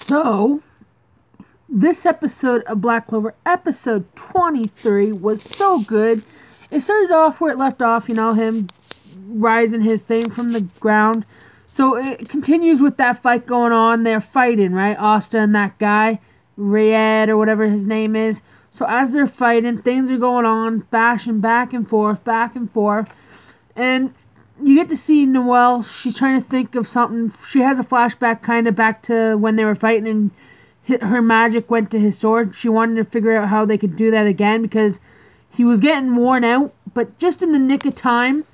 So, this episode of Black Clover, episode 23, was so good. It started off where it left off, him rising his thing from the ground. So it continues with that fight going on. They're fighting, right? Asta and that guy, Rayed or whatever his name is. So as they're fighting, things are going on, bashing back and forth. And you get to see Noelle. She's trying to think of something. She has a flashback kind of back to when they were fighting and her magic went to his sword. She wanted to figure out how they could do that again because he was getting worn out. But just in the nick of time,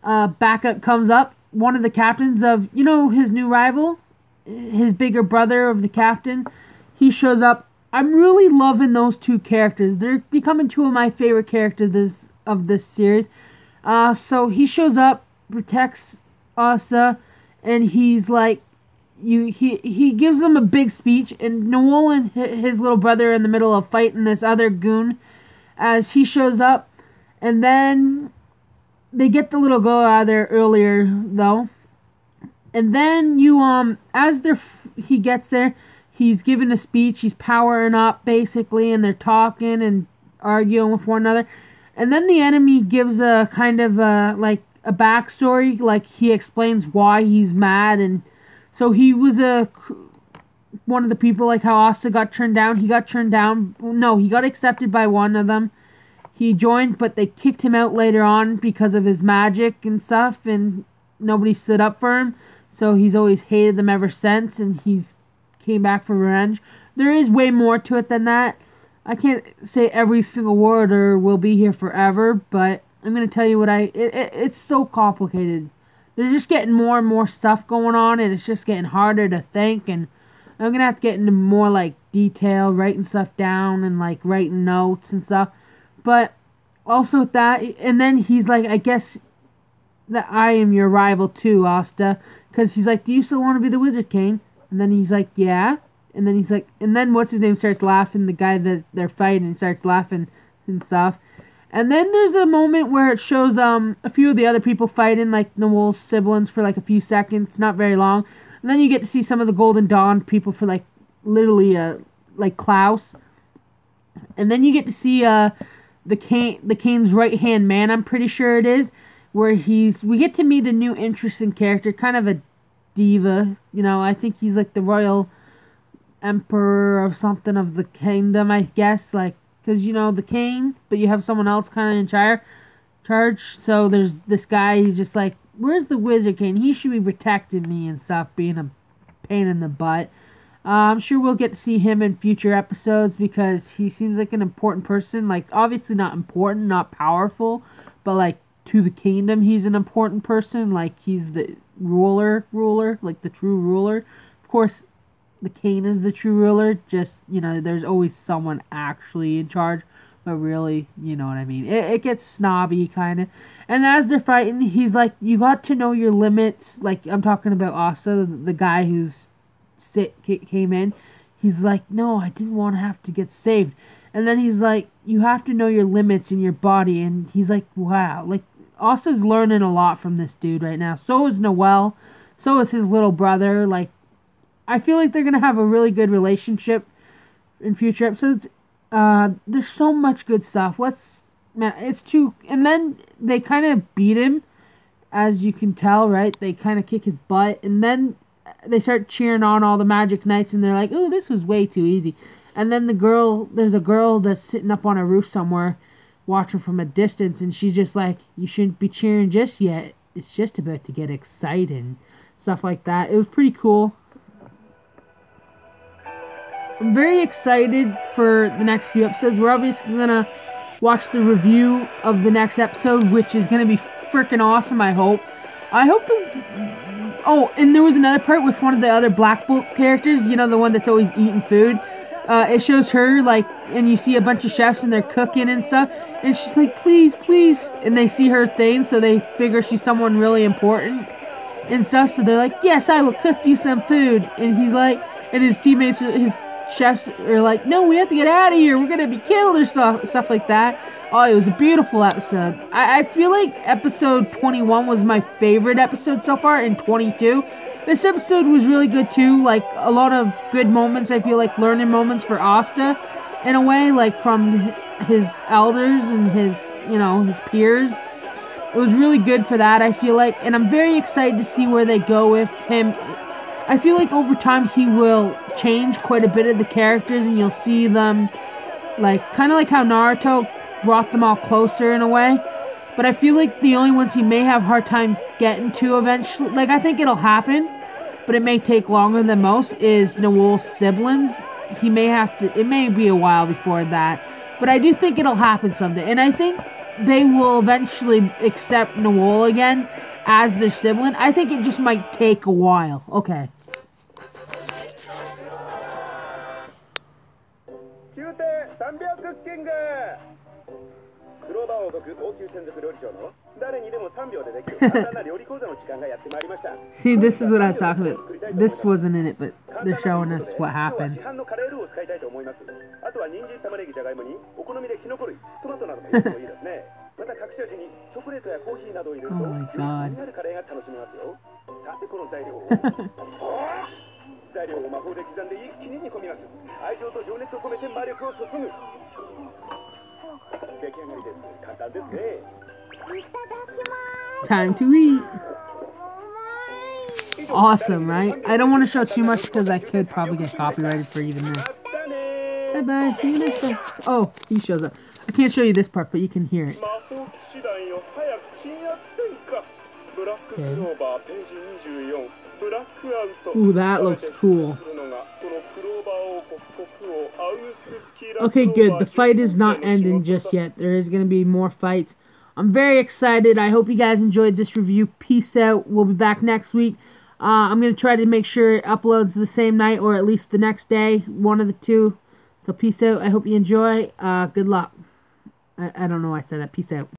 backup comes up. One of the captains of, his new rival, his bigger brother of the captain, he shows up. I'm really loving those two characters. They're becoming two of my favorite characters of this series. So he shows up, protects Asa, and he's like, he gives them a big speech, and Noel and his little brother are in the middle of fighting this other goon as he shows up, and then they get the little girl out of there earlier, though. And then he gets there, he's giving a speech, he's powering up, basically, and they're talking and arguing with one another. And then the enemy gives a kind of a backstory, like he explains why he's mad. And so he was one of the people, like how Asta got turned down. He got turned down. No, he got accepted by one of them. He joined, but they kicked him out later on because of his magic and stuff, and nobody stood up for him. So he's always hated them ever since, and he's came back for revenge. There is way more to it than that. I can't say every single word or we'll be here forever, but I'm going to tell you what it's so complicated. They're just getting more and more stuff going on, and it's just getting harder to think, and I'm going to have to get into more, detail, writing stuff down, and, writing notes and stuff. But also with that, and then he's like, I guess that I am your rival too, Asta, because he's like, do you still want to be the Wizard King? And then he's like, yeah. And then he's like, and then what's his name starts laughing, the guy that they're fighting starts laughing and stuff. And then there's a moment where it shows a few of the other people fighting, like Noel's siblings, for a few seconds, not very long. And then you get to see some of the Golden Dawn people for literally Klaus. And then you get to see the Kane's right hand man, I'm pretty sure it is, where we get to meet a new interesting character, kind of a diva. I think he's the royal emperor or something of the kingdom, I guess, because the king, but you have someone else kind of in charge. So there's this guy, he's just like, where's the Wizard King? He should be protecting me and stuff, being a pain in the butt. I'm sure we'll get to see him in future episodes because he seems like an important person. Obviously not important, not powerful, but to the kingdom he's an important person. He's the ruler, the true ruler. Of course, the king is the true ruler, just, there's always someone actually in charge, but really, you know what I mean. It gets snobby, kind of. And as they're fighting, he's like, you got to know your limits. I'm talking about Asta, the guy who's came in. He's like, no, I didn't want to have to get saved. And then he's like, you have to know your limits in your body. And he's like, wow. Asta's learning a lot from this dude right now. So is Noelle. So is his little brother. I feel like they're going to have a really good relationship in future episodes. There's so much good stuff. And then they kind of beat him, as you can tell, right? They kind of kick his butt, and then they start cheering on all the Magic Knights, and they're like, oh, this was way too easy. And then there's a girl that's sitting up on a roof somewhere, watching from a distance, and she's just like, you shouldn't be cheering just yet. It's just about to get exciting. Stuff like that. It was pretty cool. I'm very excited for the next few episodes. We're obviously going to watch the review of the next episode, which is going to be freaking awesome, I hope. Oh, and there was another part with one of the other Black Bolt characters, the one that's always eating food. It shows her, and you see a bunch of chefs and they're cooking and stuff, and she's like, please, please, and they see her thing, so they figure she's someone really important and stuff, so they're like, yes, I will cook you some food, and he's like, and his teammates, his chefs are like, no, we have to get out of here, we're gonna be killed, or stuff like that. Oh, it was a beautiful episode. I feel like episode 21 was my favorite episode so far, and 22. This episode was really good too. Like a lot of good moments. I feel like learning moments for Asta, in a way, like from his elders and his his peers. It was really good for that. I feel like, and I'm very excited to see where they go with him. I feel like over time he will change quite a bit of the characters, and you'll see them like kind of like how Naruto brought them all closer in a way. But I feel like the only ones he may have a hard time getting to eventually, like I think it'll happen, but it may take longer than most, is Noel's siblings. He may have to, it may be a while before that, but I do think it'll happen someday. And I think they will eventually accept Noel again as their sibling. I think it just might take a while. Okay. See, this is what I was talking about. This wasn't in it, but they're showing us what happened. Oh my god. Time to eat. Awesome, right? I don't want to show too much because I could probably get copyrighted for even this. Bye bye, see you next time. Oh, he shows up. I can't show you this part, but you can hear it. Okay. Ooh, that looks cool. Okay, good. The fight is not ending just yet. There is going to be more fights. I'm very excited. I hope you guys enjoyed this review. Peace out. We'll be back next week. I'm going to try to make sure it uploads the same night or at least the next day. One of the two. So peace out. I hope you enjoy. Good luck. I don't know why I said that. Peace out.